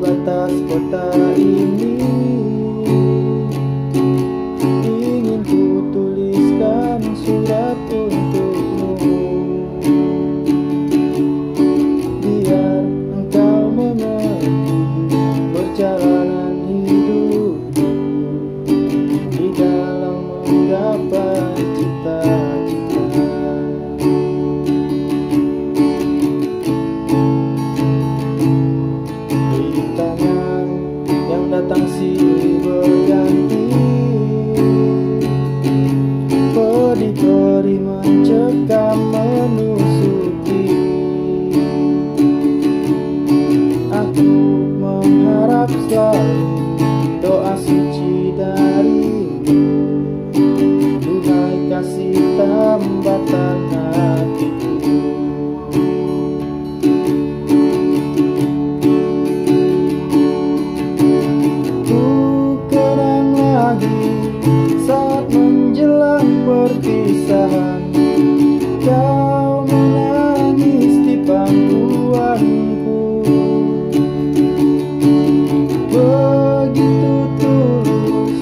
Atas kota ini ingin ku tuliskan surat untukmu, biar engkau mengerti perjalanan hidupku di dalam menggapai cita-cita. Datang silih berganti, peri-peri mencekam menusuki. Aku mengharap selalu doa suci darimu, duhai kasih tambatan hatiku. Saat menjelang perpisahan, kau menangis di pangkuanku. Begitu tulus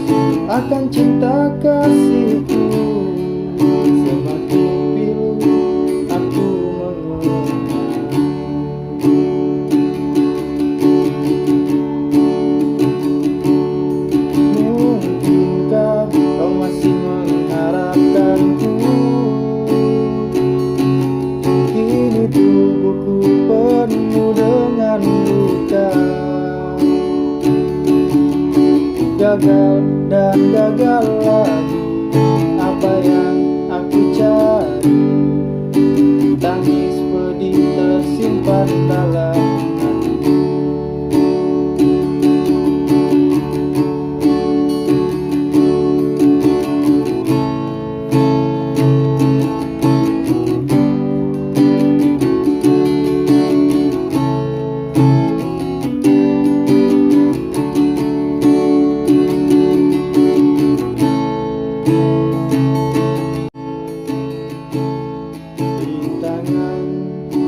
akan cinta kasihku, semakin pilu aku mengenal. Mungkinkah kau masih mengharapkanku? Kini tubuhku penuh dengan luka, gagal dan gagal lagi. Apa yang aku cari, tangis pedih tersimpan dalam hati.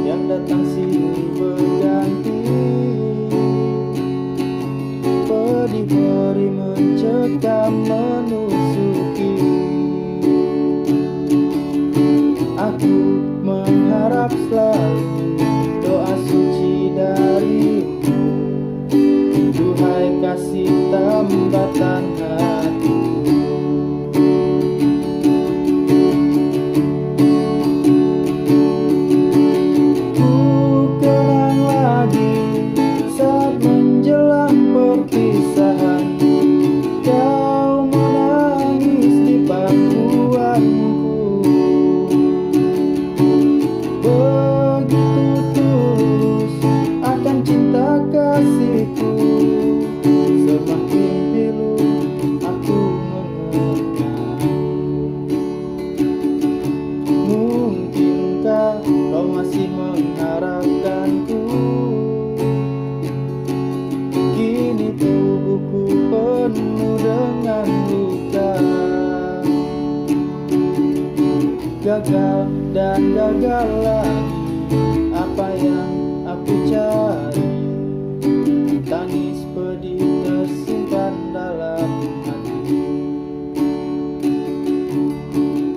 Yang datang silih berganti, peri-peri mencekam menusuki. Aku mengharap selalu doa suci darimu, duhai kasih tambatan hatiku. Semakin pilu aku mengenal. Mungkinkah kau masih mengharapkanku? Kini tubuhku penuh dengan luka, gagal dan gagal lagi. Apa yang aku cari, tangis pedih tersimpan dalam hati.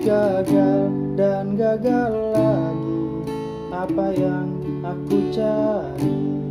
Gagal dan gagal lagi. Apa yang aku cari,